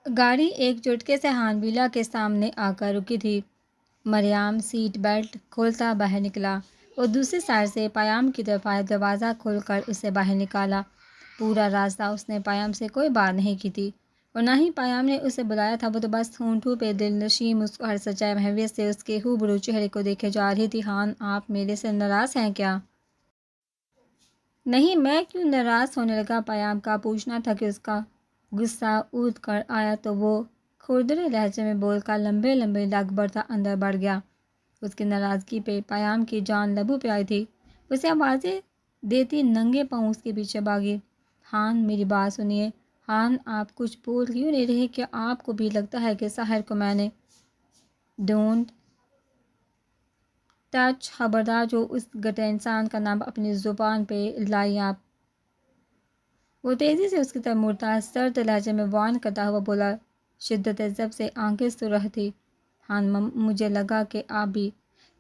گاڑی ایک چٹکے سے حنبیلہ کے سامنے آ کر رکی تھی۔ مریم سیٹ بیلٹ کھولتا باہر نکلا اور دوسری سائڈ سے پیام کی طرف آیا۔ دروازہ کھول کر اسے باہر نکالا۔ پورا راستہ اس نے پیام سے کوئی بات نہیں کی تھی اور نہ ہی پیام نے اسے بلایا تھا۔ وہ تو بس ہونٹوں پہ دل نشیں مسکراہٹ سچائی محبت سے اس کے روبرو چہرے کو دیکھے جا رہی تھی۔ ہان، آپ میرے سے ناراض ہیں کیا؟ نہیں، میں کیوں ناراض ہونے لگا؟ پیام کا پوچھنا تھا کہ اس کا غصہ اٹھ کر آیا تو وہ کھردرے لہجے میں بول کر لمبے لمبے ڈگ بڑھتا اندر بڑھ گیا۔ اس کی ناراضگی پہ پیام کی جان لبوں پہ آئی تھی۔ اسے آوازیں دیتی ننگے پاؤں اس کے پیچھے بھاگی۔ ہان، میری بات سنیے۔ ہان، آپ کچھ بول کیوں نہیں رہے؟ کیا آپ کو بھی لگتا ہے کہ ساحر کو میں نے ڈونٹ ٹچ؟ خبردار جو اس گٹے انسان کا نام اپنی زبان پہ لائی آپ۔ وہ تیزی سے اس کی طرف مڑتا سرد لہجے میں وارن کرتا ہوا بولا، شدت ضبط سے آنکھیں سرخ تھی۔ ہان، مجھے لگا کہ آپ بھی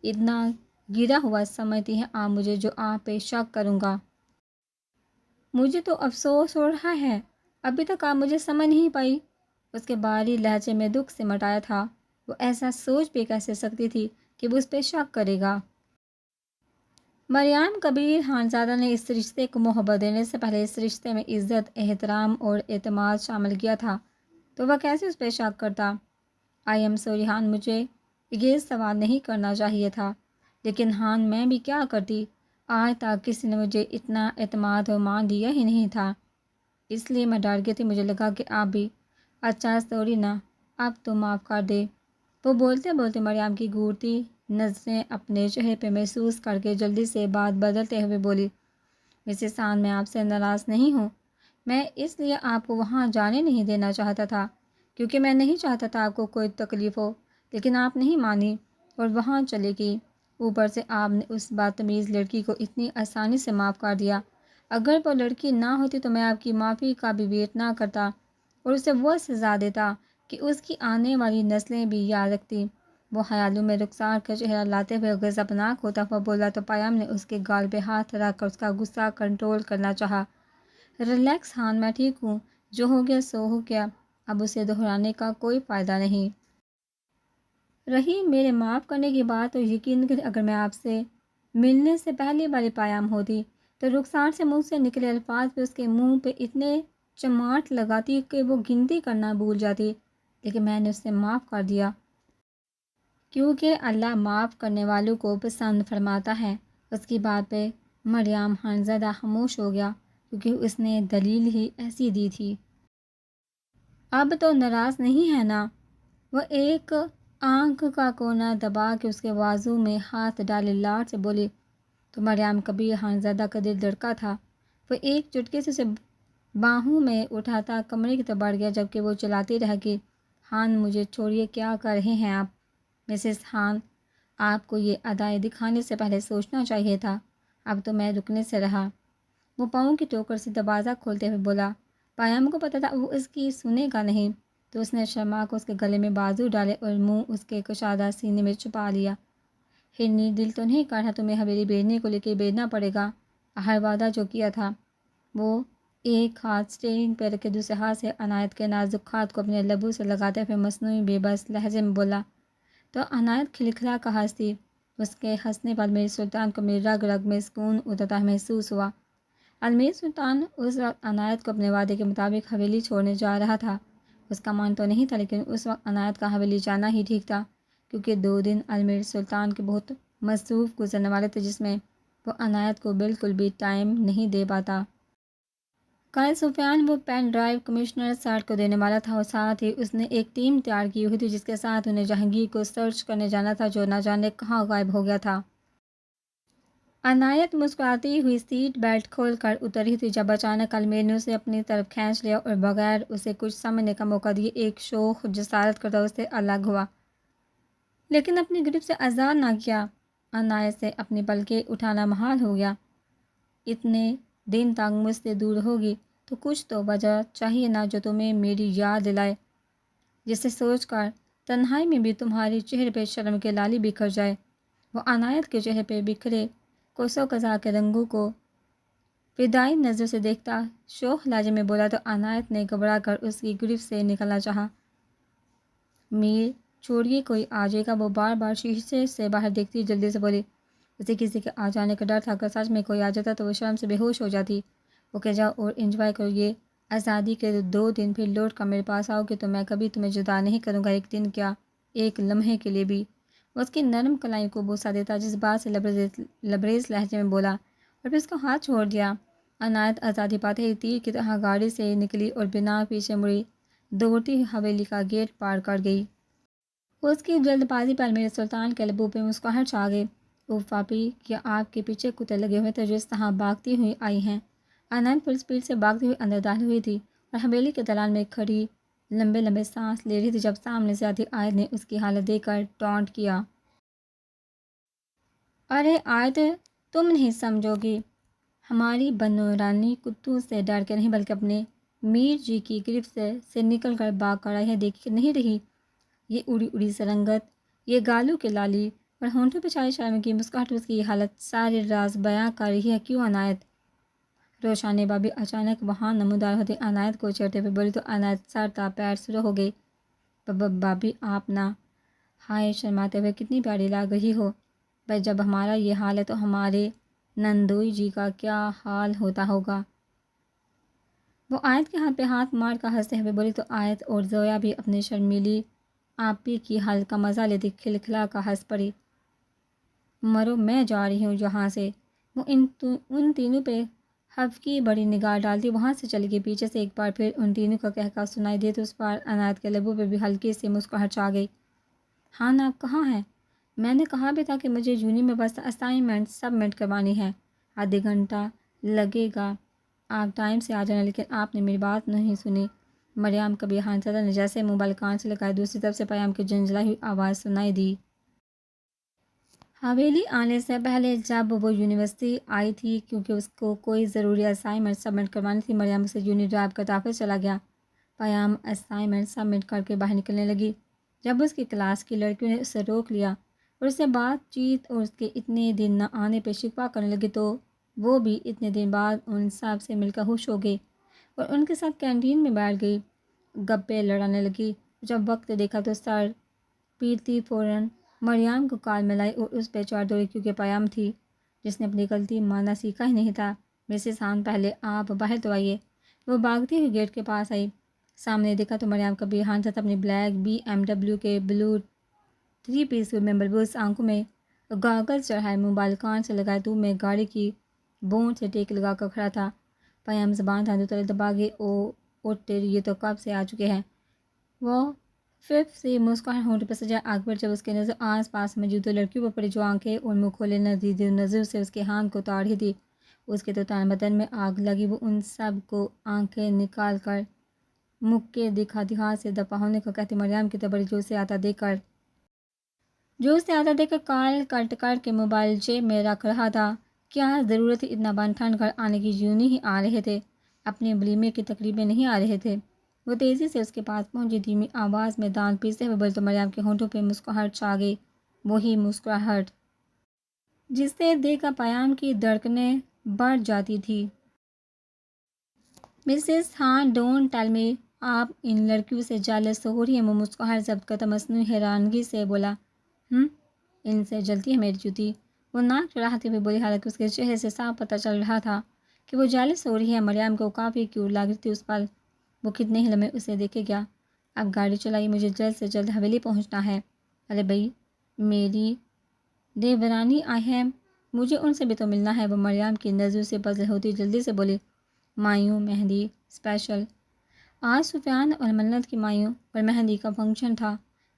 اتنا گرا ہوا سمجھتی ہیں آپ مجھے جو آپ پہ شک کروں گا۔ مجھے تو افسوس ہو رہا ہے، ابھی تک آپ مجھے سمجھ نہیں پائی۔ اس کے باہری لہجے میں دکھ سمٹ آیا تھا۔ وہ ایسا سوچ بھی کیسے سکتی تھی کہ وہ اس پہ شک کرے گا؟ مریم کبیر خانزادہ نے اس رشتے کو محبت دینے سے پہلے اس رشتے میں عزت، احترام اور اعتماد شامل کیا تھا، تو وہ کیسے اس پہ شک کرتا؟ آئی ایم سوری ہان، مجھے یہ سوال نہیں کرنا چاہیے تھا، لیکن ہان میں بھی کیا کرتی؟ آج تک کسی نے مجھے اتنا اعتماد اور مان دیا ہی نہیں تھا، اس لیے میں ڈر گئی تھی۔ مجھے لگا کہ آپ بھی اچھا سوری نا، اب تو معاف کر دے۔ وہ بولتے بولتے مریم کی گھورتی نظریں اپنے چہرے پہ محسوس کر کے جلدی سے بات بدلتے ہوئے بولی، مسز ہان، میں آپ سے ناراض نہیں ہوں۔ میں اس لیے آپ کو وہاں جانے نہیں دینا چاہتا تھا کیونکہ میں نہیں چاہتا تھا آپ کو کوئی تکلیف ہو، لیکن آپ نہیں مانی اور وہاں چلے گئی۔ اوپر سے آپ نے اس بدتمیز لڑکی کو اتنی آسانی سے معاف کر دیا۔ اگر وہ لڑکی نہ ہوتی تو میں آپ کی معافی کا بھی ویٹ نہ کرتا اور اسے وہ سزا دیتا کہ اس کی آنے والی نسلیں بھی یاد رکھتی۔ وہ خیالوں میں رخسار کا چہرہ لاتے ہوئے غضبناک ہوتا ہوا بولا تو پیام نے اس کے گال پہ ہاتھ رکھ کر اس کا غصہ کنٹرول کرنا چاہا۔ ریلیکس ہان، میں ٹھیک ہوں، جو ہو گیا سو ہو گیا، اب اسے دہرانے کا کوئی فائدہ نہیں۔ رہی میرے معاف کرنے کی بات تو یقین کریں اگر میں آپ سے ملنے سے پہلے والی پیام ہوتی تو رخسار سے منہ سے نکلے الفاظ پہ اس کے منہ پہ اتنے چماٹ لگاتی کہ وہ گنتی کرنا بھول جاتی، لیکن میں نے اسے معاف کر دیا کیونکہ اللہ معاف کرنے والوں کو پسند فرماتا ہے۔ اس کی بات پہ مریم خانزادہ خاموش ہو گیا کیونکہ اس نے دلیل ہی ایسی دی تھی۔ اب تو ناراض نہیں ہے نا؟ وہ ایک آنکھ کا کونا دبا کے اس کے بازو میں ہاتھ ڈالے لاڈ سے بولی تو مریم کبیر خانزادہ کا دل دھڑکا تھا۔ وہ ایک چٹکے سے اسے باہوں میں اٹھاتا کمرے کی طرف بڑھ گیا جبکہ وہ چلاتی رہ گئی، ہان مجھے چھوڑیے، کیا کر رہے ہیں آپ؟ مسز ہان، آپ کو یہ ادائیں دکھانے سے پہلے سوچنا چاہیے تھا، اب تو میں رکنے سے رہا۔ وہ پاؤں کی ٹوکر سے دروازہ کھولتے ہوئے بولا۔ پیام کو پتہ تھا وہ اس کی سنے گا نہیں، تو اس نے شرما کو اس کے گلے میں بازو ڈالے اور منہ اس کے کشادہ سینے میں چھپا لیا۔ ہرنی، دل تو نہیں کر رہا تمہیں حویلی بھیجنے کو، لے کے بھیجنا پڑے گا، ہر وعدہ جو کیا تھا۔ وہ ایک ہاتھ اسٹیئرنگ پہ رکھے دوسرے ہاتھ سے عنایت کے نازک ہاتھ کو اپنے لبوں سے لگاتے ہوئے مصنوعی بے بس لہجے میں بولا تو عنایت کھلکھلا کر ہنسی۔ اس کے ہنسنے پر امیر سلطان کو میری رگ رگ میں سکون اترتا محسوس ہوا۔ امیر سلطان اس وقت عنایت کو اپنے وعدے کے مطابق حویلی چھوڑنے جا رہا تھا۔ اس کا من تو نہیں تھا لیکن اس وقت عنایت کا حویلی جانا ہی ٹھیک تھا کیونکہ 2 دن امیر سلطان کے بہت مصروف گزرنے والے تھے جس میں وہ عنایت کو بالکل بھی ٹائم نہیں دے پاتا۔ کل سفیان وہ پین ڈرائیو کمشنر سر کو دینے والا تھا اور ساتھ ہی اس نے ایک ٹیم تیار کی ہوئی تھی جس کے ساتھ انہیں جہانگیر کو سرچ کرنے جانا تھا جو نہ جانے کہاں غائب ہو گیا تھا۔ عنایت مسکراتی ہوئی سیٹ بیلٹ کھول کر اتر رہی تھی جب اچانک امیر نے اسے اپنی طرف کھینچ لیا اور بغیر اسے کچھ سمجھنے کا موقع دیے ایک شوخ جسارت کرتا اس سے الگ ہوا، لیکن اپنی گرفت سے آزاد نہ کیا۔ عنایت سے اپنی پلکیں اٹھانا محال ہو گیا۔ اتنے دن تک مجھ سے دور ہوگی تو کچھ تو وجہ چاہیے نا جو تمہیں میری یاد دلائے، جسے سوچ کر تنہائی میں بھی تمہارے چہرے پہ شرم کے لالی بکھر جائے۔ وہ عنایت کے چہرے پہ بکھرے کوسوں قزح کے رنگوں کو فدائی نظر سے دیکھتا شوخ لہجے میں بولا تو عنایت نے گھبرا کر اس کی گرفت سے نکلنا چاہا۔ میر چھوڑیے، کوئی آ جائے گا، وہ بار بار شیشے سے باہر دیکھتی جلدی سے بولی۔ اسے کسی کے آ جانے کا ڈر تھا، اگر سچ میں کوئی آ جاتا تو وہ شرم سے بے ہوش ہو جاتی۔ وہ کہ جاؤ اور انجوائے کرو یہ آزادی کے 2 دن، پھر لوٹ کر میرے پاس آؤ گے تو میں کبھی تمہیں جدا نہیں کروں گا، ایک دن کیا، ایک لمحے کے لیے بھی۔ وہ اس کی نرم کلائیوں کو بوسہ دیتا جس بات سے لبریز لہجے میں بولا اور پھر اس کو ہاتھ چھوڑ دیا۔ عنایت آزادی پاتے ہی تیر کی طرح گاڑی سے نکلی اور بنا پیچھے مڑی دوڑتی حویلی کا گیٹ پار کر گئی۔ اس کی جلد بازی پر میرے سلطان کے لبوں پہ مسکراہٹ چھا گئی۔ اوف پاپی، کیا آپ کے پیچھے کتے لگے ہوئے تھے جو اس طرح بھاگتی ہوئی آئی ہیں؟ عنایت فل اسپیڈ سے بھاگتی ہوئی اندر داخل ہوئی تھی اور حویلی کے دلان میں کھڑی لمبے لمبے سانس لے رہی تھی جب سامنے سے آتی آیت نے اس کی حالت دیکھ کر ٹونٹ کیا۔ ارے آیت، تم نہیں سمجھو گی، ہماری بنو رانی کتوں سے ڈر کے نہیں بلکہ اپنے میر جی کی گرفت سے نکل کر بھاگ کر آئی ہے، دیکھ نہیں رہی؟ یہ اڑی اڑی سرنگت، یہ گالوں کے لالی اور ہونٹوں پہ چھائی شرم کی مسکراہٹ اس کی حالت سارے راز بیاں کر رہی ہے۔ کیوں عنایت؟ روشانی بابی اچانک وہاں نمودار ہوتی عنایت کو چھیڑتے ہوئے بولی تو عنایت سر تا پیر سرخ ہو گئی۔ بابی آپ نہ، ہائے شرماتے ہوئے، کتنی پیاری لگ رہی ہو۔ بھائی جب ہمارا یہ حال ہے تو ہمارے نندوئی جی کا کیا حال ہوتا ہوگا؟ وہ آیت کے ہاتھ پہ ہاتھ مار کر ہنستے ہوئے بولی تو آیت اور زویا بھی اپنی شرمیلی آپی کی حالت کا مزہ لیتی کھلکھلا کر ہنس پڑی۔ مرو، میں جا رہی ہوں یہاں سے۔ وہ ان تینوں پہ حفکی بڑی نگاہ ڈالتی وہاں سے چلی گئی۔ پیچھے سے ایک بار پھر ان تینوں کا کہکا سنائی دے تو اس بار عنایت کے لبوں پہ بھی ہلکی سی مسکراہٹ چھا گئی۔ ہاں نا، آپ کہاں ہیں؟ میں نے کہا بھی تھا کہ مجھے یونیورسٹی اسائنمنٹ سبمٹ کروانی ہے، آدھے گھنٹہ لگے گا، آپ ٹائم سے آ جانا، لیکن آپ نے میری بات نہیں سنی۔ مریم کبھی حانزادہ نے جیسے موبائل کان سے لگایا دوسری طرف سے پیام کی جھنجھلائی ہوئی آواز سنائی دی۔ حویلی آنے سے پہلے جب وہ یونیورسٹی آئی تھی کیونکہ اس کو کوئی ضروری اسائنمنٹ سبمٹ کروانی تھی، مریم اسے یونی ڈرائیو کا دفتر چلا گیا۔ پیام اسائنمنٹ سبمٹ کر کے باہر نکلنے لگی جب اس کی کلاس کی لڑکیوں نے اسے روک لیا اور اس سے بات چیت اور اس کے اتنے دن نہ آنے پہ شکوہ کرنے لگی تو وہ بھی اتنے دن بعد ان سب سے مل کر خوش ہو گئی اور ان کے ساتھ کینٹین میں بیٹھ گئی، گپے لڑانے لگی۔ جب وقت دیکھا تو سر پیرتی فوراً مریم کو کال ملائی اور اس پہ چڑھ دوڑی کیونکہ پیام تھی جس نے اپنی غلطی ماننا سیکھا ہی نہیں تھا۔ مسز خان، پہلے آپ باہر تو آئیے۔ وہ بھاگتی ہوئی گیٹ کے پاس آئی، سامنے دیکھا تو مریم کبھی حانزادہ اپنی بلیک BMW کے بلو 3 پیس میں ملبوس آنکھوں میں گاگل چڑھائے موبائل کان سے لگائے دو میں گاڑی کی بونٹ سے ٹیک لگا کر کھڑا تھا۔ پیام زبان تھا تلے دبا گئی۔ او تیری، یہ تو کب سے آ چکے ہیں۔ وہ فف سے مسکراہٹ ہونٹ پہ سجا اکبر جب اس کی نظر آس پاس موجود لڑکیوں پر پڑی جو آنکھیں اور منہ کھولے نظر سے اس کے ہاتھ کو تاڑ رہی تھی، اس کے تو تان بدن میں آگ لگی۔ وہ ان سب کو آنکھیں نکال کر مکے دکھا سے دفع ہونے کو کہتی مریم کی تو بڑی جوش سے آتا دیکھ کر کال کٹ کر کے موبائل جیب میں رکھ رہا تھا۔ کیا ضرورت تھی اتنا بن ٹھن کر آنے کی؟ یونی ہی آ رہے تھے، اپنے ولیمے کی تقریب میں نہیں آ رہے تھے۔ وہ تیزی سے اس کے پاس پہنچی، دھیمی آواز میں دانت پیستے ہوئے بولے تو مریم کے ہونٹوں پہ مسکراہٹ چھا گئی، وہی مسکراہٹ جس سے دیکھ کر پیام کی دھڑکنیں بڑھ جاتی تھی۔ Mrs Khan, don't tell me آپ ان لڑکیوں سے جیلس ہو رہی ہیں؟ وہ مسکراہٹ ضبط کرتا مصنوعی حیرانگی سے بولا۔ ان سے جلتی ہے میری جوتی، وہ ناک چڑھاتے ہوئے بولی، حالانکہ اس کے چہرے سے صاف پتہ چل رہا تھا کہ وہ جیلس ہو رہی ہے۔ مریم کو کافی کیوٹ لگ رہی تھی اس پل، وہ کتنے ہی لمحے اسے دیکھے گیا۔ اب گاڑی چلائیے، مجھے جلد سے جلد حویلی پہنچنا ہے۔ ارے بھائی، میری دیورانی آئی ہے، مجھے ان سے بھی تو ملنا ہے۔ وہ مریم کی نظروں سے پزل ہوتی جلدی سے بولی، مایوں مہندی اسپیشل، آج سفیان اور منت کی مایوں اور مہندی کا فنکشن تھا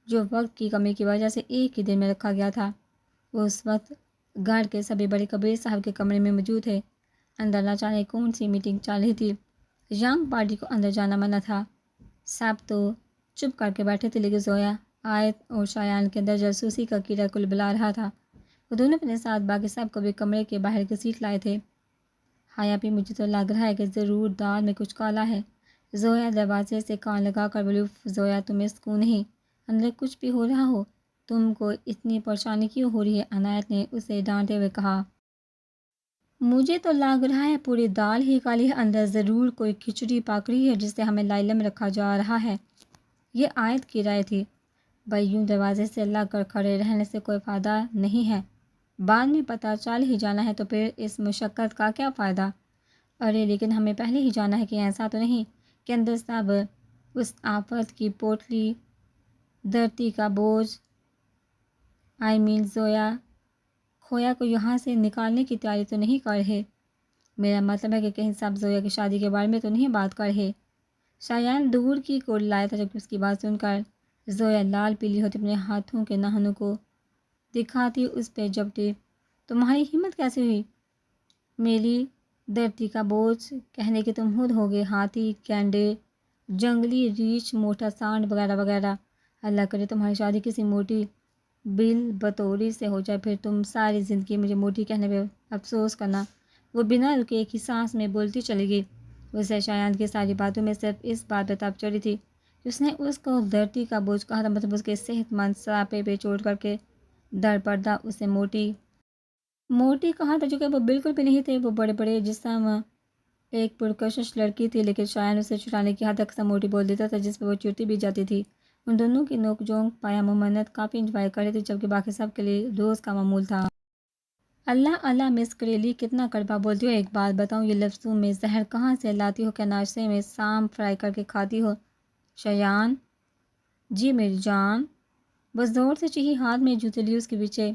جو وقت کی کمی کی وجہ سے ایک ہی دن میں رکھا گیا تھا۔ وہ اس وقت گھر کے سبھی بڑے کبیر صاحب کے کمرے میں موجود تھے۔ اندر نہ جانے کون سی میٹنگ چل رہی تھی، ینگ پارٹی کو اندر جانا منع تھا۔ سب تو چپ کر کے بیٹھے تھے، لیکن زویا، آیت اور شایان کے اندر جاسوسی کا کیڑا کلبلا رہا تھا۔ وہ دونوں اپنے ساتھ باقی سب کو بھی کمرے کے باہر کی سیٹ لائے تھے۔ ہایا پی، مجھے تو لگ رہا ہے کہ ضرور دال میں کچھ کالا ہے۔ زویا دروازے سے کان لگا کر بولی، زویا تمہیں سکون نہیں؟ اندر کچھ بھی ہو رہا ہو، تم کو اتنی پریشانی کیوں ہو رہی ہے؟ عنایت نے اسے ڈانٹتے ہوئے کہا۔ مجھے تو لگ رہا ہے پوری دال ہی کالی ہے، اندر ضرور کوئی کھچڑی پاکڑی ہے جسے ہمیں لائلے میں رکھا جا رہا ہے۔ یہ آیت کی رائے تھی۔ بھائی یوں دروازے سے لگ کر کھڑے رہنے سے کوئی فائدہ نہیں ہے، بعد میں پتہ چل ہی جانا ہے تو پھر اس مشقت کا کیا فائدہ؟ ارے لیکن ہمیں پہلے ہی جانا ہے کہ ایسا تو نہیں کہ اندر سب اس آفت کی پوٹلی، دھرتی کا بوجھ، زویا کھویا کو یہاں سے نکالنے کی تیاری تو نہیں کر رہے؟ میرا مطلب ہے کہ کہیں سب زویا کی شادی کے بارے میں تو نہیں بات کر رہے؟ شایان دور کی کوڑ لایا تھا، جبکہ اس کی بات سن کر زویا لال پیلی ہوتی اپنے ہاتھوں کے ناخنوں کو دکھاتی اس پہ جپٹی۔ تمہاری ہمت کیسے ہوئی میری دھرتی کا بوجھ کہنے کے؟ تم خود ہوگے ہاتھی، گینڈے، جنگلی ریچھ، موٹا سانڈ وغیرہ وغیرہ۔ اللہ کرے تمہاری شادی کسی موٹی بل بطوری سے ہو جائے، پھر تم ساری زندگی مجھے موٹی کہنے پہ افسوس کرنا۔ وہ بنا رکے ایک ہی سانس میں بولتی چلی گئی۔ اسے شایان کی ساری باتوں میں صرف اس بات پہ تاب چڑھی تھی کہ اس نے اس کو دھرتی کا بوجھ کہا تھا، مطلب اس کے صحت مند سراپے پہ چوٹ کر کے در پردہ اسے موٹی کہا تھا، جو کہ وہ بالکل بھی نہیں تھے۔ وہ بڑے بڑے جسم، ایک پرکشش لڑکی تھی، لیکن شایان اسے چھڑانے کی حد تک سا موٹی بول دیتا تھا جس پہ وہ چڑتی بھی جاتی تھی۔ ان دونوں کی نوک جھونک پیام و منت کافی انجوائے کر رہے تھے، جبکہ باقی سب کے لیے روز کا معمول تھا۔ اللہ اللہ مس کریلی کتنا کڑوا بولتی ہو، ایک بات بتاؤں، یہ لفظوں میں زہر کہاں سے لاتی ہو؟ کیا ناشتے میں سام فرائی کر کے کھاتی ہو؟ شایان جی میری جان۔ وہ زور سے چیخی، ہاتھ میں جوتے لی اس کے پیچھے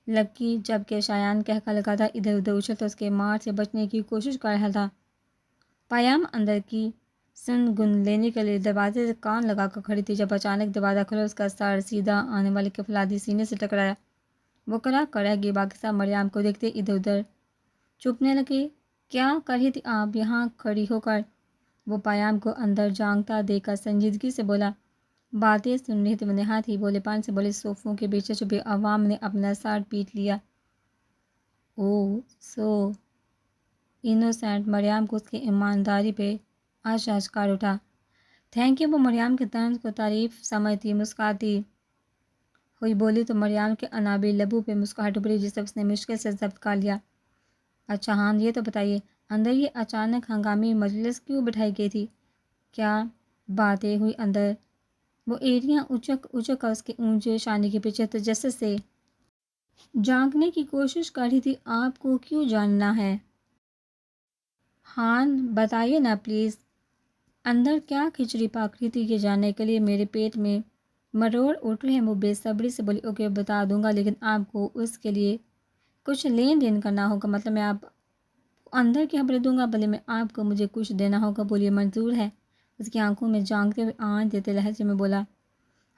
لپکی، جبکہ شایان کہکا لگا تھا، ادھر ادھر اچھلتا اس کے مار سے بچنے کی کوشش کر رہا تھا۔ پیام اندر کی سن گن لینے کے لیے دروازے سے کان لگا کر کھڑی تھی، جب اچانک دروازہ کھلا، اس کا سر سیدھا آنے والے کے فولادی سینے سے ٹکرایا۔ وہ کرا کر رہ گئی، باقی سب مریم کو دیکھتے ادھر ادھر چپنے لگے۔ کیا کر رہی تھی آپ یہاں کھڑی ہو کر؟ وہ پیام کو اندر جھانکتا دیکھ کر سنجیدگی سے بولا۔ باتیں سن رہی تھی وہ نہایت ہی بولے پان سے بولے، صوفوں کے پیچھے چھپی عوام نے اپنا سر پیٹ لیا۔ او سو انوسینٹ۔ مریم کو اس کی ایمانداری پہ آشاش کر اٹھا۔ Thank you. وہ مریم کے طنز کو تعریف سمجھتی مسکراتی ہوئی بولی تو مریم کے انابی لبوں پہ مسکراہٹ ابھری، جسے اس نے مشکل سے ضبط کر لیا۔ اچھا ہاں یہ تو بتائیے، اندر یہ اچانک ہنگامی مجلس کیوں بٹھائی گئی تھی؟ کیا باتیں ہوئی اندر؟ وہ ایڑیاں اچک اچک کر اس کے اونچے شانے کے پیچھے تجسس سے جھانکنے کی کوشش کر رہی تھی۔ آپ کو کیوں جاننا ہے؟ ہاں بتائیے نا پلیز، اندر کیا کھچڑی پاک رہی تھی یہ جاننے کے لیے میرے پیٹ میں مروڑ اٹھ رہے ہیں۔ وہ بے صبری سے بولی، اوکے بتا دوں گا، لیکن آپ کو اس کے لیے کچھ لین دین کرنا ہوگا، مطلب میں آپ اندر کی خبریں دوں گا، بھلے میں آپ کو مجھے کچھ دینا ہوگا۔ بولیے منظور ہے؟ اس کی آنکھوں میں جھانکتے ہوئے آنچ دیتے لہجے میں بولا۔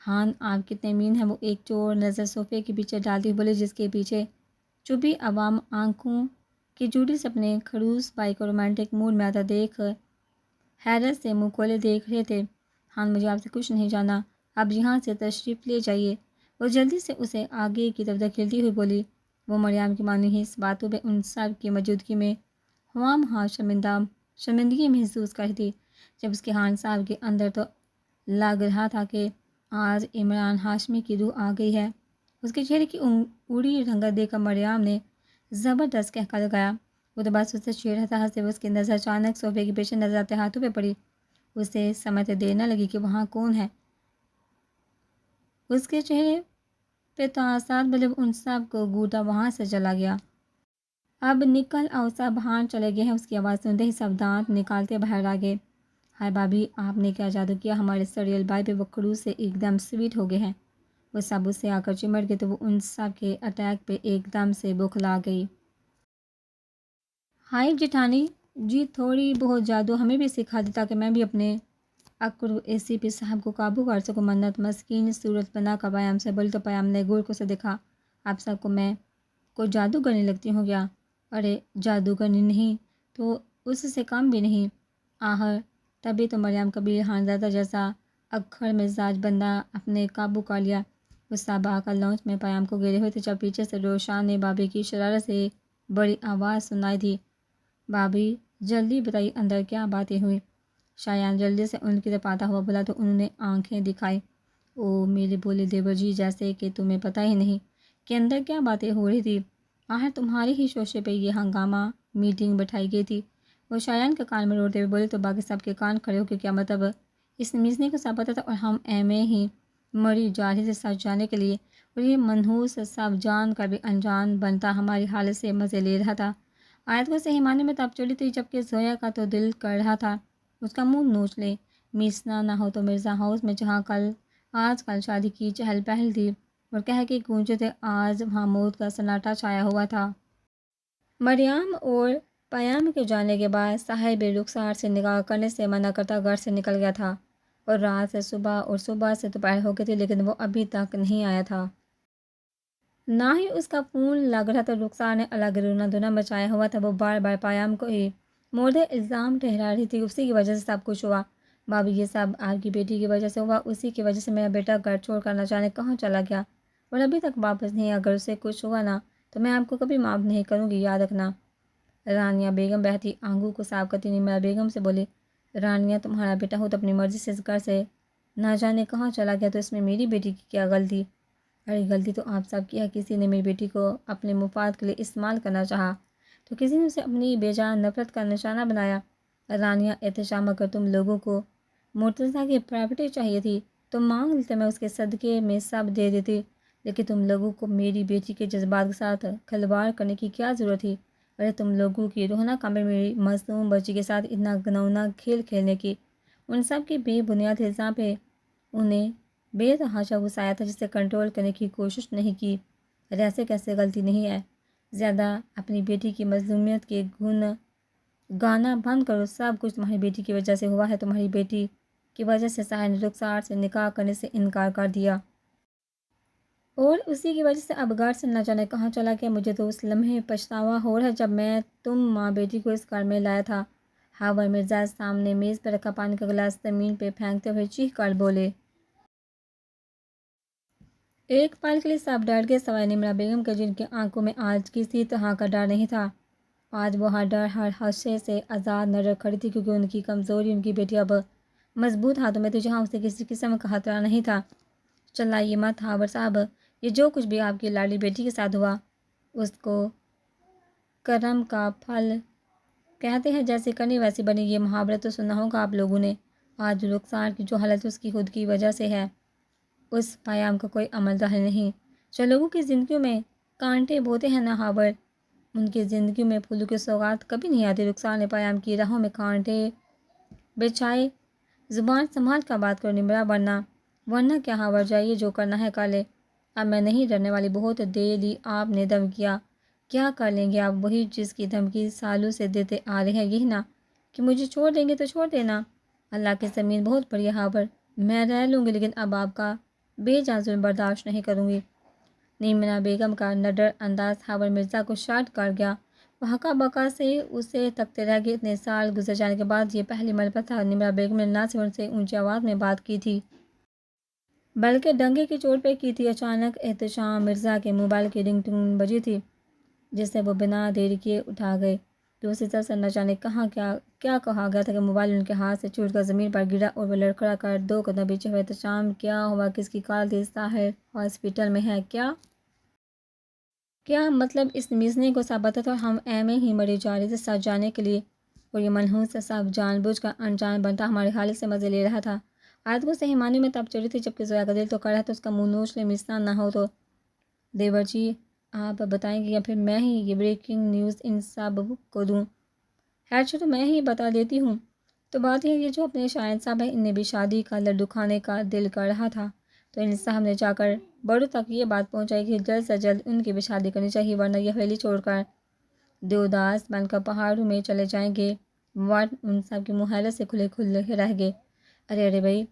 ہاں آپ کتنے مین ہیں؟ وہ ایک چور نظر صوفے کے پیچھے ڈالتی بولے، جس کے پیچھے چپی عوام آنکھوں کی جوڑی سے اپنے خڑوس بھائی کو رومانٹک موڈ میں آتا دیکھ حیرت سے منہ کھولے دیکھ رہے تھے۔ ہاں مجھے آپ سے کچھ نہیں جانا، اب یہاں سے تشریف لے جائیے۔ وہ جلدی سے اسے آگے کی طرف دھکیلتی ہوئی بولی۔ وہ مریم کی مانی ہی اس باتوں پہ ان سب کی موجودگی میں خواہ مخواہ شرمندگی محسوس کرتی تھی، جب اس کے ہاں صاحب کے اندر تو لگ رہا تھا کہ آج عمران ہاشمی کی روح آ گئی ہے۔ اس کے چہرے کی اڑی رنگت دیکھ کر مریم نے زبردست کہکا لگایا۔ وہ تو بس اسے چھیڑ رہا تھا، ہنستے ہوئے اس کی نظر اچانک صوفے کے پیچھے نظر آتے ہاتھوں پہ پڑی۔ اسے سمجھتے دیر نہ لگی کہ وہاں کون ہے۔ اس کے چہرے پہ تاثرات بلے ان سب کو گوتا وہاں سے چلا گیا۔ اب نکل آؤ، سب باہر چلے گئے ہیں۔ اس کی آواز سنتے ہی سب دانت نکالتے باہر آ گئے۔ ہائے بھابھی، آپ نے کیا جادو کیا ہمارے سریل بھائی پہ؟ وہ خڑوس سے ایک دم سویٹ ہو گئے ہیں۔ وہ سب اس سے آ کر چمٹ گئے تو وہ ان سب کے اٹیک پہ ایک دم سے بوکھلا گئی۔ ہائے جیٹھانی جی، تھوڑی بہت جادو ہمیں بھی سکھا دی تاکہ میں بھی اپنے اکرو اے سی پی صاحب کو قابو کر سکوں۔ منت مسکین صورت بنا کر پیام سے بولی تو پیام نے غور سے دیکھا۔ آپ سب کو میں کوئی جادوگرنی لگتی ہوں کیا؟ ارے جادوگرنی نہیں تو اس سے کم بھی نہیں۔ آہر تبھی تو مریم کبیر خانزادہ جیسا اکھڑ مزاج بندہ اپنے قابو کر لیا۔ وہ سب آ کر لانچ میں پیام کو گھیرے ہوئے تھے، جب پیچھے سے روشان نے بھابھی کی شرارت سے بڑی آواز سنائی تھی۔ بھابھی جلدی بتائیے اندر کیا باتیں ہوئی؟ شایان جلدی سے ان کی طرف آتا ہوا بولا تو انہوں نے آنکھیں دکھائی۔ او میرے بولے دیور جی، جیسے کہ تمہیں پتہ ہی نہیں کہ اندر کیا باتیں ہو رہی تھی۔ آخر تمہارے ہی شوشے پہ یہ ہنگامہ میٹنگ بٹھائی گئی تھی۔ وہ شایان کے کان میں روڑتے ہوئے بولے تو باقی سب کے کان کھڑے ہو کے کیا مطلب؟ اس میزنے کو سب پتا تھا اور ہم ایم ہی مری جاری سے سچ جانے کے لیے، اور یہ منحوس سب جان کر بھی انجان بنتا ہماری حالت سے مزے لے رہا تھا۔ آیت کو صحیح معنی میں تب چڑھی تھی جبکہ زویا کا تو دل کر رہا تھا اس کا منہ نوچ لے۔ میسنا نہ ہو تو مرزا ہاؤس میں جہاں آج کل شادی کی چہل پہل تھی اور کہہ کے گونجے تھے، آج وہاں موت کا سناٹا چھایا ہوا تھا۔ مریم اور پیام کے جانے کے بعد صاحب رخسار سے نکاح کرنے سے منع کرتا گھر سے نکل گیا تھا، اور رات سے صبح اور صبح سے دوپہر ہو گئی تھی لیکن وہ ابھی تک نہیں آیا تھا۔ نہ ہی اس کا فون لگ رہا تھا۔ رخسار نے الگ رونا دھونا مچایا ہوا تھا، وہ بار بار پیام کو ہی مورد الزام ٹھہرا رہی تھی، اسی کی وجہ سے سب کچھ ہوا۔ بھابھی یہ سب آپ کی بیٹی کی وجہ سے ہوا، اسی کی وجہ سے میرا بیٹا گھر چھوڑ کر نہ جانے کہاں چلا گیا اور ابھی تک واپس نہیں۔ اگر اسے کچھ ہوا نا تو میں آپ کو کبھی معاف نہیں کروں گی، یاد رکھنا۔ رانیہ بیگم بہتی آنکھوں کو صاف کرتی نمرا بیگم سے بولی، رانیہ تمہارا بیٹا ہو تو اپنی مرضی سے اس گھر سے نہ جانے کہاں چلا گیا، تو اس میں میری بیٹی کی کیا غلطی؟ ارے غلطی تو آپ سب کی ہے، کسی نے میری بیٹی کو اپنے مفاد کے لیے استعمال کرنا چاہا تو کسی نے اسے اپنی بے جان نفرت کا نشانہ بنایا۔ رانیہ احتشام، اگر تم لوگوں کو مرتضیٰ کی پراپرٹی چاہیے تھی تو مانگ لیتے، میں اس کے صدقے میں سب دے دیتی، لیکن تم لوگوں کو میری بیٹی کے جذبات کے ساتھ کھلواڑ کرنے کی کیا ضرورت تھی؟ ارے تم لوگوں کی روح نہ کانپے میری معصوم بچی کے ساتھ اتنا گنونا کھیل کھیلنے کی؟ ان سب کے بے بنیاد الزام پہ انہیں بے تحاشا غصہ تھا جسے کنٹرول کرنے کی کوشش نہیں کی۔ ارے ایسے کیسے غلطی نہیں ہے؟ زیادہ اپنی بیٹی کی مظلومیت کے گن گانا بند کرو، سب کچھ تمہاری بیٹی کی وجہ سے ہوا ہے۔ تمہاری بیٹی کی وجہ سے ساحل نے رخسار سے نکاح کرنے سے انکار کر دیا اور اسی کی وجہ سے اب گھر سے نہ جانے کہاں چلا گیا۔ مجھے تو اس لمحے پچھتاوا ہو رہا ہے جب میں تم ماں بیٹی کو اس گھر میں لایا تھا۔ ہاور مرزا سامنے میز پر رکھا پانی کا گلاس زمین پہ پھینکتے ہوئے چیخ کر بولے۔ ایک پل کے لیے سب ڈر گئے سوائے نمرا بیگم کے، جن کی آنکھوں میں آج کسی طرح کا ڈر نہیں تھا۔ آج وہ ہر ڈر ہر خدشے سے آزاد نظر کھڑی تھی کیونکہ ان کی کمزوری ان کی بیٹی اب مضبوط ہاتھوں میں تھی جہاں اسے کسی قسم کا خطرہ نہیں تھا۔ چلائیے مت ہاور صاحب، یہ جو کچھ بھی آپ کی لاڈلی بیٹی کے ساتھ ہوا اس کو کرم کا پھل کہتے ہیں، جیسے کرنی ویسی بنی۔ یہ محاورہ تو سنا ہوگا آپ لوگوں نے۔ آج رخسار کی جو حالت اس کی خود کی وجہ سے ہے، اس پیام کا کوئی عمل دخل نہیں۔ جو لوگوں کی زندگیوں میں کانٹے بوتے ہیں نا ہاور، ان کی زندگیوں میں پھولوں کی سوغات کبھی نہیں آتی۔ رخسار نے پیام کی راہوں میں کانٹے بچھائے۔ زبان سنبھال کر بات کرو نمرا، ورنہ کیا ہاور، جائیے جو کرنا ہے کر لے۔ اب میں نہیں ڈرنے والی، بہت دے لی آپ نے دھمکیاں، کیا کر لیں گے آپ؟ وہی جس کی دھمکی سالوں سے دیتے آ رہے ہیں، یہی نا کہ مجھے چھوڑ دیں گے تو چھوڑ دینا۔ اللہ کی زمین بہت بڑی ہے ہاور، میں رہ لوں گی لیکن اب آپ کا بے جان ظلم برداشت نہیں کروں گی۔ نمرا بیگم کا نڈر انداز ہاور مرزا کو شاٹ کر گیا۔ وہ ہکا بکا سے اسے تکتے رہ گئے۔ اتنے سال گزر جانے کے بعد یہ پہلی مرتبہ تھا نمرا بیگم نے نہ صرف ان سے اونچی آواز میں بات کی تھی بلکہ ڈنگے کی چوٹ پہ کی تھی۔ اچانک احتشام مرزا کے موبائل کی رنگ ٹون بجی تھی جسے وہ بنا دیری کیے اٹھا گئے۔ دوسری طرف سے نہ جانے کہاں کیا کہا گیا تھا کہ موبائل ان کے ہاتھ سے چھوٹ کر زمین پر گرا اور وہ لڑکھڑا کر 2 قدم پیچھے ہوئے۔ احتشام، کیا ہوا؟ کس کی کال تھی؟ طاہر ہاسپٹل میں ہے کیا مطلب؟ اس میزنے کو سب پتا تھا اور ہم ایم ہی مری جاری سے سچ جانے کے لیے، اور یہ منحوس سب جان بوجھ کر انجان بنتا ہماری حالت سے مزے لے رہا تھا۔ آیت کو صحیح معنی میں تب چڑھی تھی جبکہ زویا کا دل تو کر رہا تھا اس کا منہ نوچ لے۔ میسنا نہ ہو تو دیور جی آپ بتائیں گے یا پھر میں ہی یہ بریکنگ نیوز ان سب کو دوں؟ خیر چھوڑو، میں ہی بتا دیتی ہوں۔ تو بات یہ جو اپنے شاہین صاحب ہیں، انہیں بھی شادی کا لڈو کھانے کا دل کر رہا تھا، تو ان صاحب نے جا کر بڑوں تک یہ بات پہنچائی کہ جلد سے جلد ان کی بھی شادی کرنی چاہیے، ورنہ یہ حویلی چھوڑ کر دیوداس بن کر پہاڑوں میں چلے جائیں گے۔ ورڈ ان سب کی منہ حیرت سے کھلے رہ گئے۔ ارے بھائی،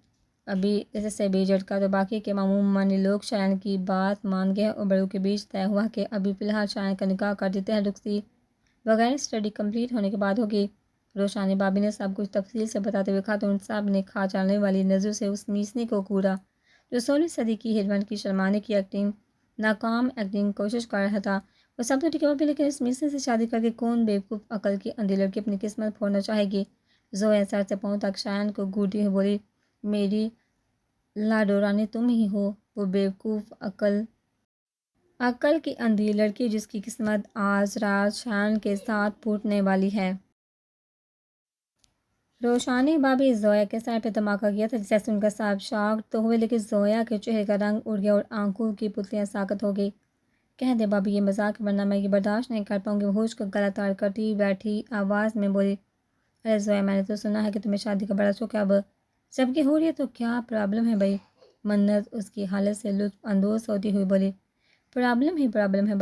ابھی اس سے بھی جھٹکا تو باقی کے معمولی لوگ شایان کی بات مان گئے اور بڑوں کے بیچ طے ہوا کہ ابھی فی الحال شایان کا نکاح کر دیتے ہیں۔ رخصتی وغیرہ اسٹڈی کمپلیٹ ہونے کے بعد ہوگی۔ روشانی بھابی نے سب کچھ تفصیل سے بتاتے ہوئے خاتون صاحب نے کھا جانے والی نظر سے اس میسنے کو گھورا جو 16ویں صدی کی ہیروئن کی شرمانے کی ناکام ایکٹنگ کوشش کر رہا تھا۔ وہ سب تو ٹھیک ہے لیکن اس میسنے سے شادی کر کے کون بیوقوف عقل کی اندھی لڑکی اپنی قسمت پھوڑنا چاہے گی؟ زویا سر سے پاؤں تک شایان کو گھورتی ہوئی بولی، میری لاڈو رانی تم ہی ہو وہ بیوقوف عقل عقل کی اندھی لڑکی جس کی قسمت آج رات شان کے ساتھ پھوٹنے والی ہے۔ روشانی بھابھی زویا کے سر پہ دھماکہ کیا تھا جسے سن کر سب شاک تو ہوئے، لیکن زویا کے چہرے کا رنگ اڑ گیا اور آنکھوں کی پتلیاں ساکت ہو گئی۔ کہہ دے بھابھی یہ مذاق ہے ورنہ میں یہ برداشت نہیں کر پاؤں گی، وہ ہوش کا گلا تار کرتی بیٹھی آواز میں بولی۔ ارے زویا میں نے تو سنا ہے کہ تمہیں شادی کا بڑا شوق ہے، اب جب کہ ہو رہی ہے تو کیا پرابلم ہے بھائی؟ منت اس کی حالت سے لطف اندوز ہوتی ہوئی بولی۔ پرابلم ہی پرابلم ہے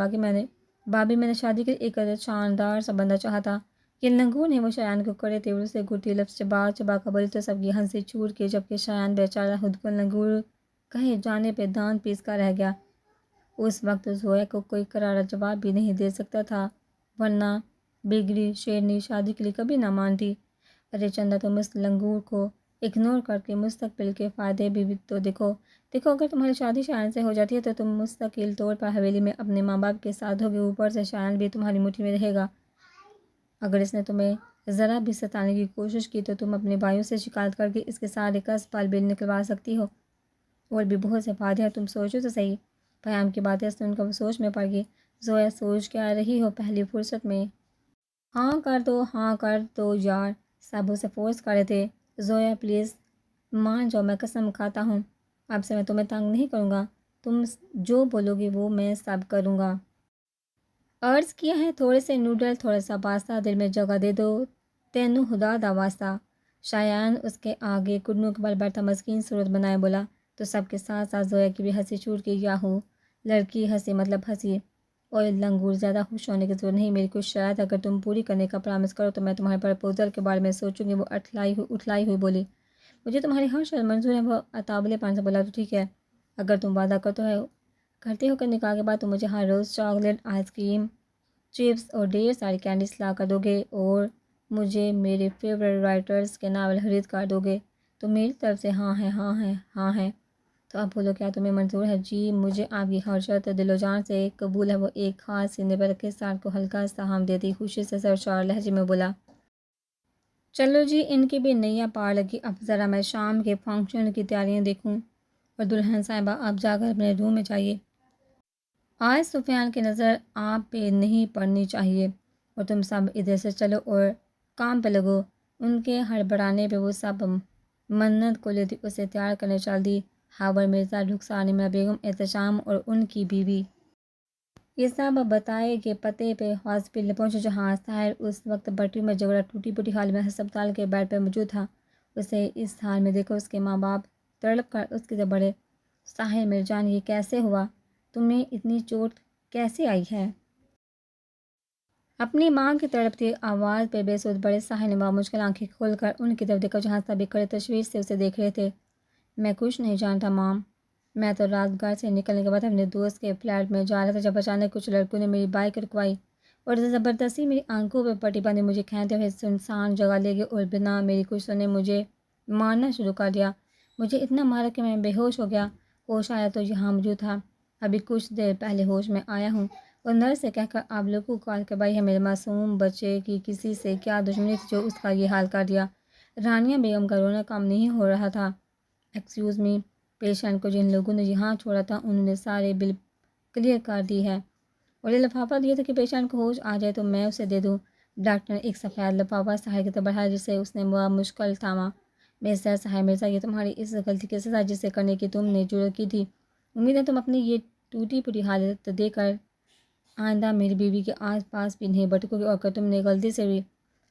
بھابھی میں نے شادی کے ایک شاندار سا بندہ چاہا تھا۔ یہ لنگور نے وہ شایان کو کڑے تیور سے گھٹی لفظ چبا چبا کر بولی تو سب کی ہنسی چھوٹ کے، جبکہ شایان بیچارہ خود کو لنگور کہے جانے پہ دانت پیس کر رہ گیا۔ اس وقت زویا کو کوئی کرارا جواب بھی نہیں دے سکتا تھا، ورنہ بگڑی شیرنی شادی کے لیے کبھی نہ مانتی۔ ارے چندا تم اس لنگور کو اگنور کر کے مستقبل کے فائدے بھی تو دیکھو اگر تمہاری شادی شایان سے ہو جاتی ہے تو تم مستقل طور پر حویلی میں اپنے ماں باپ کے ساتھ ہوگے، اوپر سے شایان بھی تمہاری مٹھی میں رہے گا۔ اگر اس نے تمہیں ذرا بھی ستانے کی کوشش کی تو تم اپنے بھائیوں سے شکایت کر کے اس کے سارے قسط پال بل نکلوا سکتی ہو، اور بھی بہت سے فائدے ہیں، تم سوچو تو صحیح۔ پیام کی باتیں سن کر وہ سوچ میں پڑ گئی۔ زویا سوچ کیا رہی ہو پہلی فرصت میں؟ ہاں کر دو یار، سب اسے فورس کر رہے تھے۔ زویا پلیز مان جاؤ، میں قسم کھاتا ہوں اب سے میں تمہیں تنگ نہیں کروں گا، تم جو بولو گی وہ میں سب کروں گا۔ عرض کیا ہے تھوڑے سے نوڈل تھوڑا سا پاستا، دل میں جگہ دے دو تینوں خدا دا واسطہ۔ شایان اس کے آگے گھٹنوں کے بل بیٹھا مسکین صورت بنائے بولا تو سب کے ساتھ ساتھ زویا کی بھی ہنسی چھوٹ گئی۔ یاہو لڑکی ہنسی مطلب ہنسی۔ اور لنگور زیادہ خوش ہونے کی ضرورت نہیں، میری کچھ شرائط اگر تم پوری کرنے کا پرامس کرو تو میں تمہارے پرپوزل کے بارے میں سوچوں گی۔ وہ اٹھلائی ہوئی بولی مجھے تمہاری ہر شرط منظور ہے۔ وہ اتابلے پان سے بولا تو ٹھیک ہے، اگر تم وعدہ کرتے ہو کہ نکاح کے بعد تم مجھے ہر روز چاکلیٹ، آئس کریم، چپس اور ڈھیر ساری کینڈیز لا کر دو گے اور مجھے میرے فیورٹ رائٹرز کے ناول خرید کر دو گے تو میری طرف سے ہاں ہے۔ تو اب بولو کیا تمہیں منظور ہے؟ جی مجھے آپ کی ہر شرط دل و جان سے قبول ہے، وہ ایک خاص سینے پر رکھے سر کو ہلکا سا ہم دیتی خوشی سے سرشار لہجے میں بولا۔ چلو جی ان کی بھی نیا پار لگی، اب ذرا میں شام کے فنکشن کی تیاریاں دیکھوں، اور دلہن صاحبہ آپ جا کر اپنے روم میں جائیے، آج سفیان کی نظر آپ پہ نہیں پڑنی چاہیے، اور تم سب ادھر سے چلو اور کام پہ لگو۔ ان کے ہڑبڑانے پہ وہ سب منت کو لیتی اسے تیار کرنے چل دی۔ ہاور مرزا، رخسار، نمرہ بیگم، احتشام اور ان کی بیوی یہ سب بتائے کے پتے پہ ہاسپٹل پہنچے، جہاں طاہر اس وقت بٹری میں جگڑا ٹوٹی پوٹی حال میں ہسپتال کے بیڈ پہ موجود تھا۔ اسے اس حال میں دیکھو اس کے ماں باپ تڑپ کر اس کی طرف بڑھے۔ طاہر مرجان یہ کیسے ہوا؟ تمہیں اتنی چوٹ کیسے آئی ہے؟ اپنی ماں کی تڑپتی آواز پہ بے سود بڑے طاہر نے بامشکل آنکھیں کھول کر ان کی طرف دیکھا جہاں سبھی کھڑے تشویش سے اسے دیکھ رہے تھے۔ میں کچھ نہیں جانتا مام، میں تو رات گھر سے نکلنے کے بعد اپنے دوست کے فلیٹ میں جا رہا تھا جب اچانک کچھ لڑکوں نے میری بائک رکوائی اور زبردستی میری آنکھوں پہ پٹی باندھی مجھے کھینچتے ہوئے سنسان جگہ لے گئے اور بنا میری کچھ سنے مجھے مارنا شروع کر دیا۔ مجھے اتنا مارا کہ میں بے ہوش ہو گیا، ہوش آیا تو یہاں موجود تھا، ابھی کچھ دیر پہلے ہوش میں آیا ہوں۔ اور نرس سے کہہ کر آپ لوگوں کو کال کہ بھائی ہے میرے معصوم بچے کی کسی سے کیا دشمنی تھی جو اس کا یہ حال کر دیا۔ رانیہ بیگم کا رونا کم نہیں ہو رہا تھا۔ ایکسکیوز می، پیشنٹ کو جن لوگوں نے یہاں چھوڑا تھا انہوں نے سارے بل کلیئر کر دی ہے، اور یہ لفافہ دیا تھا کہ پیشنٹ کو ہوش آ جائے تو میں اسے دے دوں۔ ڈاکٹر نے ایک سفید لفافہ طاہر کی طرف بڑھایا جسے اس نے مشکل تھاما۔ مسٹر طاہر مرزا، یہ تمہاری اس غلطی کی سزا جسے کرنے کی تم نے جرات کی تھی۔ امید ہے تم اپنی یہ ٹوٹی پوٹی حالت دے کر آئندہ میری بیوی کے آس پاس بھی نہیں بھٹکو گی، اور اگر تم نے غلطی سے بھی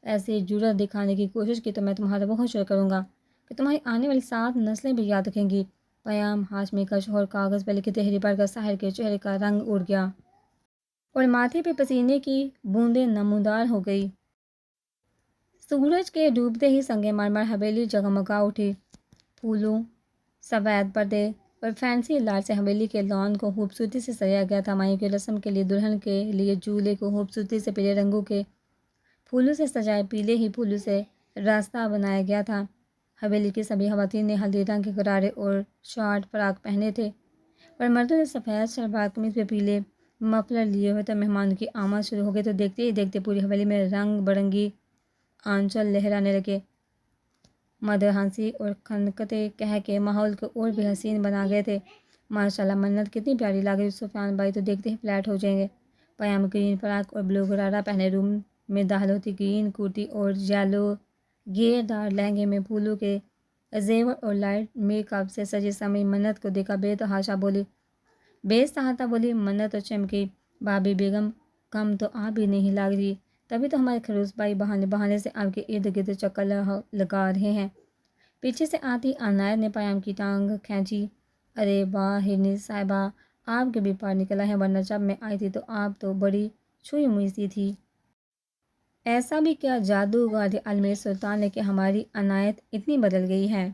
ایسی جرات دکھانے کی کوشش کی تو میں تمہارا بہت شکر کروں گا کہ تمہاری آنے والی 7 نسلیں بھی یاد رکھیں گی۔ پیام ہاشمی کا شوہر کاغذ پہ لکھی تحریر پڑھ کر طاہر کے چہرے کا رنگ اڑ گیا اور ماتھے پہ پسینے کی بوندیں نمودار ہو گئی۔ سورج کے ڈوبتے ہی سنگ مرمر حویلی جگمگا اٹھی۔ پھولوں، سفید پردے اور فینسی لائٹ سے حویلی کے لان کو خوبصورتی سے سجایا گیا تھا۔ مایوں کی رسم کے لیے دلہن کے لیے جولے کو خوبصورتی سے پیلے رنگوں کے پھولوں سے سجائے پیلے ہی پھولوں سے راستہ بنایا گیا تھا۔ حویلی کی سبھی خواتین نے ہلدی رنگ کے غرارے اور شارٹ فراک پہنے تھے، اور مردوں نے سفید شلوار قمیض پہ پیلے مفلر لیے ہوئے تھے۔ مہمانوں کی آمد شروع ہو گئی تو دیکھتے ہی دیکھتے پوری حویلی میں رنگ برنگی آنچل لہرانے لگے۔ مدر ہنسی اور کھنکتے کہہ کے ماحول کو اور بھی حسین بنا گئے تھے۔ ماشاءاللہ منت کتنی پیاری لگ رہی، سفیان بھائی تو دیکھتے ہی فلیٹ ہو جائیں گے۔ پیام گرین فراک اور بلو غرارہ پہنے روم میں داخل ہوتی، گرین کرتی اور یلو گھیر دار لہنگے میں پھولوں کے زیور اور لائٹ میک اپ سے سجی سمری منت کو دیکھا بے تحاشا بولی، بے سہاتا بولی۔ منت اور چمکی، بھابھی بیگم کم تو آپ بھی نہیں لگ رہی، تبھی تو ہمارے خروس بھائی بہانے بہانے سے آپ کے ارد گرد چکر لگا رہے ہیں۔ پیچھے سے آتی عنایت نے پیام کی ٹانگ کھینچی، ارے واہ ہرنی صاحبہ، آپ کے بھی پار نکلا ہے، ورنہ جب میں آئی تھی تو آپ تو بڑی چھوئی موئی سی تھی۔ ایسا بھی کیا جادو گاری علمیر سلطان نے کہ ہماری عنایت اتنی بدل گئی ہے؟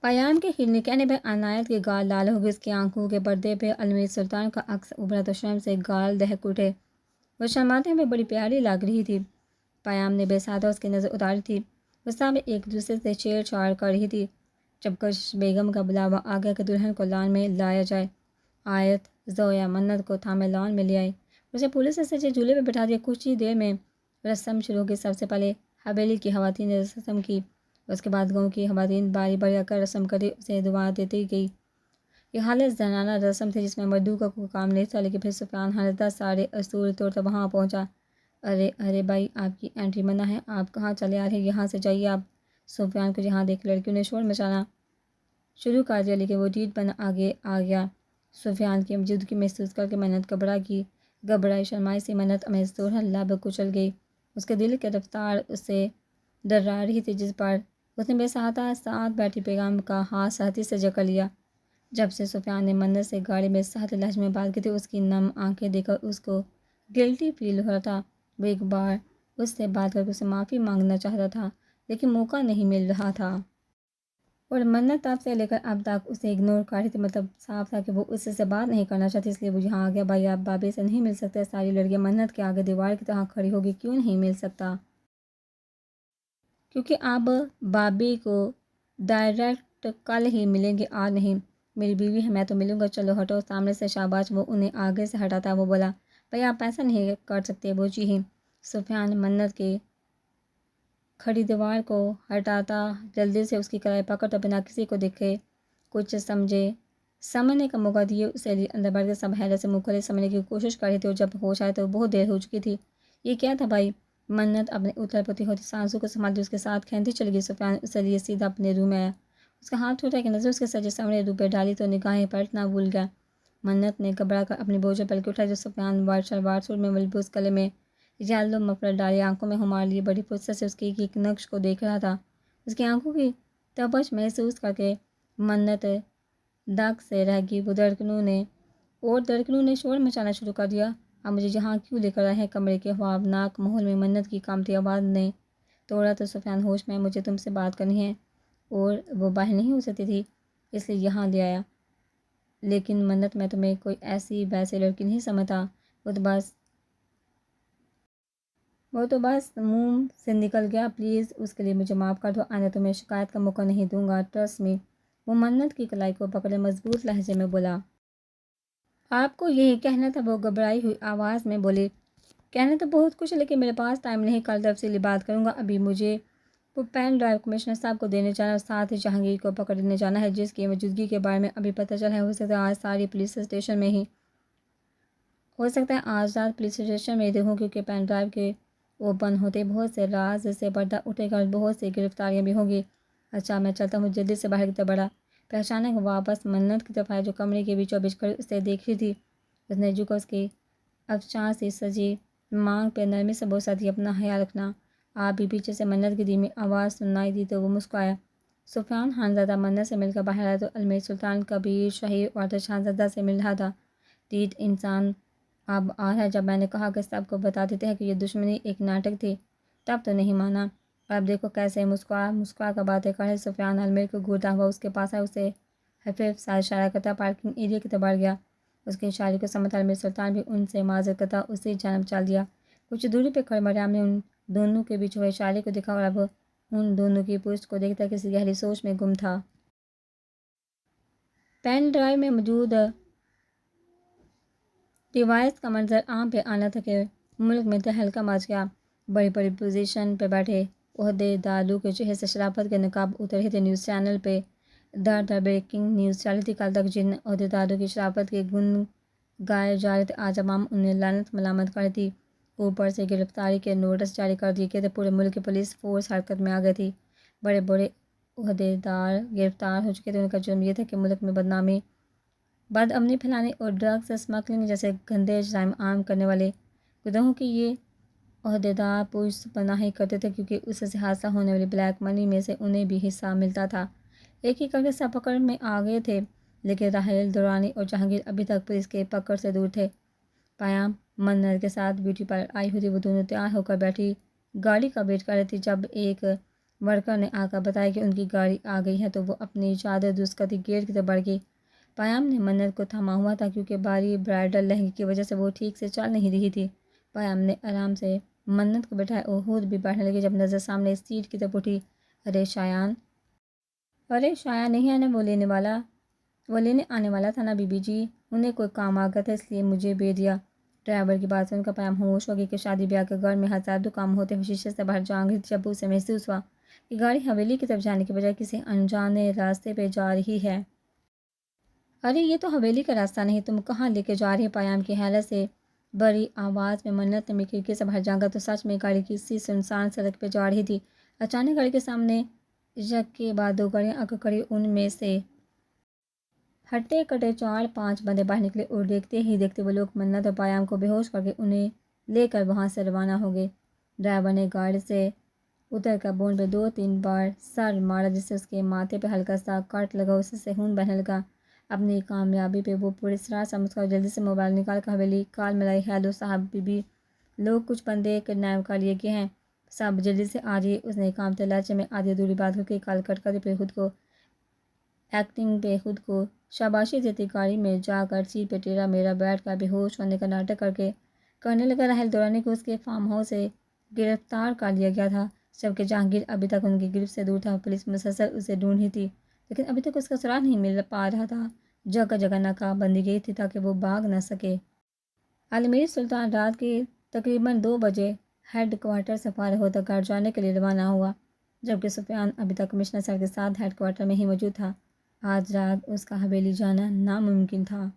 پیام کے ہرنی کہنے پہ عنایت کے گال لال ہو گئے، اس کی آنکھوں کے پردے پہ علمیر سلطان کا عکس ابھرا تو شرم سے گال دہک اٹھے، وہ شرماتے ہوئے بڑی پیاری لگ رہی تھی۔ پیام نے بے سادہ اس کی نظر اتاری تھی، وہ سب ایک دوسرے سے چھیڑ چھاڑ کر رہی تھی۔ جب کش بیگم کا بلاوا آ گیا کہ دلہن کو لان میں لایا جائے، آیت زویا منت کو تھامے لان میں لے آئی، اسے پولیس سے سجے جھولے پہ بٹھا دیا۔ کچھ ہی دیر میں رسم شروع ہوگی۔ سب سے پہلے حویلی کی خواتین نے رسم کی، اس کے بعد گاؤں کی خواتین باری باری آ کر رسم کری، اسے دعا دیتی گئی۔ یہ حالت زنانہ رسم تھی جس میں مردوں کا کوئی کام نہیں تھا، لیکن پھر سفیان حضرت سارے اصول توڑتا وہاں پہنچا۔ ارے بھائی، آپ کی انٹری منع ہے، آپ کہاں چلے آ رہے ہیں، یہاں سے جائیے آپ۔ سفیان کو یہاں دیکھ لڑکیوں نے شور مچانا شروع کر دیا، لیکن وہ ڈیٹ بنا آگے آ گیا۔ سفیان کی موجودگی محسوس کر کے منت گھبرائی شرمائی سی منت میں سورہ لب کچل گئی۔ اس کے دل کی رفتار اسے ڈرا رہی تھی، جس پر اس نے بے سہاتا ساتھ بیٹھی بیگم کا ہاتھ سختی سے جکڑ لیا۔ جب سے سفیان نے منت سے گاڑی میں سخت لہجے میں بات کی تھی، اس کی نم آنکھیں دیکھ کر اس کو گلٹی فیل ہو رہا تھا۔ وہ ایک بار اس سے بات کر کے اسے معافی مانگنا چاہتا تھا، لیکن موقع نہیں مل رہا تھا۔ اور منت تب سے لے کر اب تک اسے اگنور کر رہی تھی، مطلب صاف تھا کہ وہ اس سے بات نہیں کرنا چاہتی، اس لیے وہ یہاں آ گیا۔ بھائی، آپ بابی سے نہیں مل سکتے؟ ساری لڑکیاں منت کے آگے دیوار کی طرح کھڑی ہوگی۔ کیوں نہیں مل سکتا؟ کیونکہ اب بابی کو ڈائریکٹ کل ہی ملیں گے، آج نہیں۔ میری بیوی ہے، میں تو ملوں گا، چلو ہٹو سامنے سے۔ شاباش، وہ انہیں آگے سے ہٹاتا وہ بولا، بھائی آپ ایسا نہیں کر سکتے، وہ جی ہی۔ سفیان منت کے کھڑی دیوار کو ہٹاتا جلدی سے اس کی کلائی پکڑ بنا کسی کو دیکھے کچھ سمجھنے کا موقع دیے اسے اندر بڑھ کے سب حیرت سے مختلف سمجھنے کی کوشش کر رہی تھی، اور جب ہوش آئے تو بہت دیر ہو چکی تھی۔ یہ کیا تھا بھائی؟ منت اپنے اتر پتی ہوتی سانسوں کو سنبھالتی اس کے ساتھ کھینتی چلی گئی۔ سفیان اسے لیے سیدھا اپنے روم میں آیا، اس کا ہاتھ ٹوٹا کہ نظر اس کے سجے سامنے روپ پہ ڈالی تو نگاہیں پلٹنا بھول گیا۔ منت نے گھبرا کر اپنی بوجھل پلک اٹھائی جو سفیان وائٹ شلوار سوٹ میں ملبوس، گلے میں یلو مفلر ڈالی، آنکھوں میں خمار لیے بڑی فرصت سے اس کے ایک نقش کو دیکھ رہا تھا۔ اس کی آنکھوں کی تپش محسوس کر کے منت دگ سے رہ گئی۔ وہ دھڑکنوں نے شور مچانا شروع کر دیا۔ اب مجھے یہاں کیوں لے کر آئے ہیں؟ کمرے کے خوابناک ماحول میں منت کی کانپتی آواز نے توڑا تو سفیان ہوش میں، مجھے تم سے بات کرنی ہے، اور وہ باہر نہیں ہو سکتی تھی، اس لیے یہاں لے آیا۔ لیکن منت، میں تمہیں کوئی ایسی ویسی لڑکی نہیں سمجھتا، وہ تو بس منہ سے نکل گیا، پلیز اس کے لیے مجھے معاف کر دو، آئندہ تمہیں شکایت کا موقع نہیں دوں گا، ٹرسٹ می۔ وہ منت کی کلائی کو پکڑے مضبوط لہجے میں بولا۔ آپ کو یہی کہنا تھا؟ وہ گھبرائی ہوئی آواز میں بولی۔ کہنا تو بہت کچھ ہے، لیکن میرے پاس ٹائم نہیں، کل تفصیلی بات کروں گا۔ ابھی مجھے وہ پین ڈرائیو کمشنر صاحب کو دینے جانا ہے، اور ساتھ ہی جہانگیر کو پکڑنے جانا ہے، جس کی موجودگی کے بارے میں ابھی پتہ چلا ہے۔ ہو سکتا ہے آج ساری پولیس اسٹیشن میں ہی ہو سکتا ہے آج رات پولیس اسٹیشن میں ہی ہوں، کیونکہ پین ڈرائیو کے اوپن ہوتے بہت سے راز سے پردہ اٹھے گا اور بہت سی گرفتاریاں بھی ہوں گی۔ اچھا میں چلتا ہوں۔ جلدی سے باہر کی طرف بڑھا، پہچانا کہ واپس منت کی طرف آیا جو کمرے کے بیچوں بیچ کھڑی اسے دیکھ رہی تھی۔ اس نے جھک کر اس کی افشاں سی سجی مانگ پہ نرمی سے بوسہ دیا، اپنا خیال رکھنا۔ آپ بھی پیچھے سے منت کی دھیمی آواز سنائی دی تو وہ مسکرایا۔ سفیان خانزادہ منت سے مل کر باہر آیا تو علمیر سلطان کبیر شہیر اور شاہزادہ سے مل رہا تھا۔ ڈیٹ انسان اب آ رہا ہے، جب میں نے کہا کہ سب کو بتا دیتے ہیں کہ یہ دشمنی ایک ناٹک تھی، تب تو نہیں مانا، اور اب دیکھو کیسے مسکرا کر باتیں کر رہے۔ سفیان علمیر کو گھورتا ہوا اس کے پاس آیا، اسے خفیف سا اشارہ کرتا پارکنگ ایریا کی طرف بڑھ گیا۔ اس کے اشارے کو سمجھتا علمیر سلطان بھی ان سے معذرت کرتا اسی جانب چل دیا۔ کچھ دوری پہ کھڑے مریم نے ان دونوں کے بیچ ہوئے اشارے کو دیکھا، اور اب ان دونوں کی پشت کو دیکھتا کسی گہری سوچ میں گم تھا۔ پین ڈرائیو میں موجود ڈیوائس کا منظر عام پہ آنا تھا کہ ملک میں تہلکہ مچ گیا۔ بڑی بڑی پوزیشن پہ بیٹھے عہدے داروں کے چہرے سے شرافت کے نقاب اتر رہے تھے۔ نیوز چینل پہ در بریکنگ نیوز چل رہی تھی کل تک جن عہدیداروں کی شرافت کے گن گائے جا رہے تھے، آج عوام انہیں لعنت ملامت کر رہی تھی۔ اوپر سے گرفتاری کے نوٹس جاری کر دیے گئے تھے، پورے ملک کی پولیس فورس حرکت میں آ گئی تھی، بڑے بڑے عہدیدار گرفتار ہو چکے تھے۔ ان کا جرم یہ تھا کہ ملک میں بدنامی، بد امنی پھیلانے اور ڈرگس اسمگلنگ جیسے گندے جرائم عام کرنے والے گروہوں کی یہ عہدیدار پوچھ پناہی کرتے تھے، کیونکہ اس سے حاصل ہونے والی بلیک منی میں سے انہیں بھی حصہ ملتا تھا۔ ایک ایک کر کے سب پکڑ میں آ گئے تھے، لیکن راہیل درانی اور جہانگیر ابھی تک پولیس کے پکڑ سے دور تھے۔ پیام منت کے ساتھ بیوٹی پارلر آئی ہوئی تھی، وہ دونوں تیار ہو کر بیٹھی گاڑی کا ویٹ کر رہی تھی۔ جب ایک ورکر نے آ کر بتایا کہ ان کی گاڑی آ گئی ہے تو وہ اپنی چادر درست کرتی گیٹ کی طرف بڑھ گئی۔ پیام نے منت کو تھاما ہوا تھا، کیونکہ بھاری برائڈل لہنگے کی وجہ سے وہ ٹھیک سے چل نہیں رہی تھی۔ پیام نے آرام سے منت کو بٹھایا اور خود بھی بیٹھنے لگی۔ جب نظر سامنے سیٹ کی طرف اٹھی، ارے شایان نہیں ہے نا، وہ لینے آنے والا تھا نا بی بی جی، انہیں کوئی کام آ گیا تھا اس لیے مجھے بھیج دیا۔ ڈرائیور کی بات سن کر پیام ہوش ہو گئی کہ شادی بیاہ کے گھر میں ہزاروں کام ہوتے ہیں۔ شیشے سے باہر جھانک رہی تھی جب اسے محسوس ہوا کہ گاڑی حویلی کی طرف جانے کے بجائے کسی انجانے راستے پہ جا رہی ہے۔ ارے یہ تو حویلی کا راستہ نہیں، تم کہاں لے کے جا رہی ہے؟ پیام کی حیرت سے بڑی آواز میں منت نے کھڑکی سے باہر جھانکا تو سچ میں گاڑی کسی سنسان سڑک پہ جا رہی تھی۔ اچانک گاڑی کے سامنے یک کے بعد دو گاڑیاں آ کر کھڑی، ان میں سے ہٹے کٹے 4-5 بندے باہر نکلے اور دیکھتے ہی دیکھتے وہ لوگ منت اور پیام کو بے ہوش کر کے انہیں لے کر وہاں سے روانہ ہو گئے۔ ڈرائیور نے گاڑی سے اتر کر بون پہ 2-3 بار سر مارا، جس سے اس کے ماتھے پہ ہلکا سا کٹ لگا، اس سے خون بہنے لگا۔ اپنی کامیابی پہ وہ پورے اسرار سے مسکرا، جلدی سے موبائل نکال کر حویلی کال ملائی۔ ہیلو صاحب، بی بی لوگ کچھ بندے کڈنیپ کر لیے گئے ہیں، صاحب جلدی سے آ جائیے۔ اس نے کانپتے لہجے میں آدھی ادھوری بات کر کے کال کٹ کر دی، پھر خود کو شاباشی دیتی گاڑی میں جا کر سیٹ پہ ٹیڑھا میرا بیٹھ کر بے ہوش ہونے کا ناٹک کرنے لگا۔ راہیل درانی کو اس کے فارم ہاؤس سے گرفتار کر لیا گیا تھا، جبکہ جہانگیر ابھی تک ان کی گرفت سے دور تھا۔ پولیس مسلسل اسے ڈھونڈ رہی تھی، لیکن ابھی تک اس کا سراغ نہیں مل پا رہا تھا۔ جگہ جگہ ناکہ بندی گئی تھی تاکہ وہ بھاگ نہ سکے۔ علمیر سلطان رات کے تقریباً 2 بجے ہیڈ کوارٹر سے فارغ ہو کر گھر جانے کے لیے روانہ ہوا، جبکہ سفیان ابھی تک کمشنر سر کے ساتھ ہیڈ کوارٹر میں ہی موجود تھا۔ آج رات اس کا حویلی جانا ناممکن تھا۔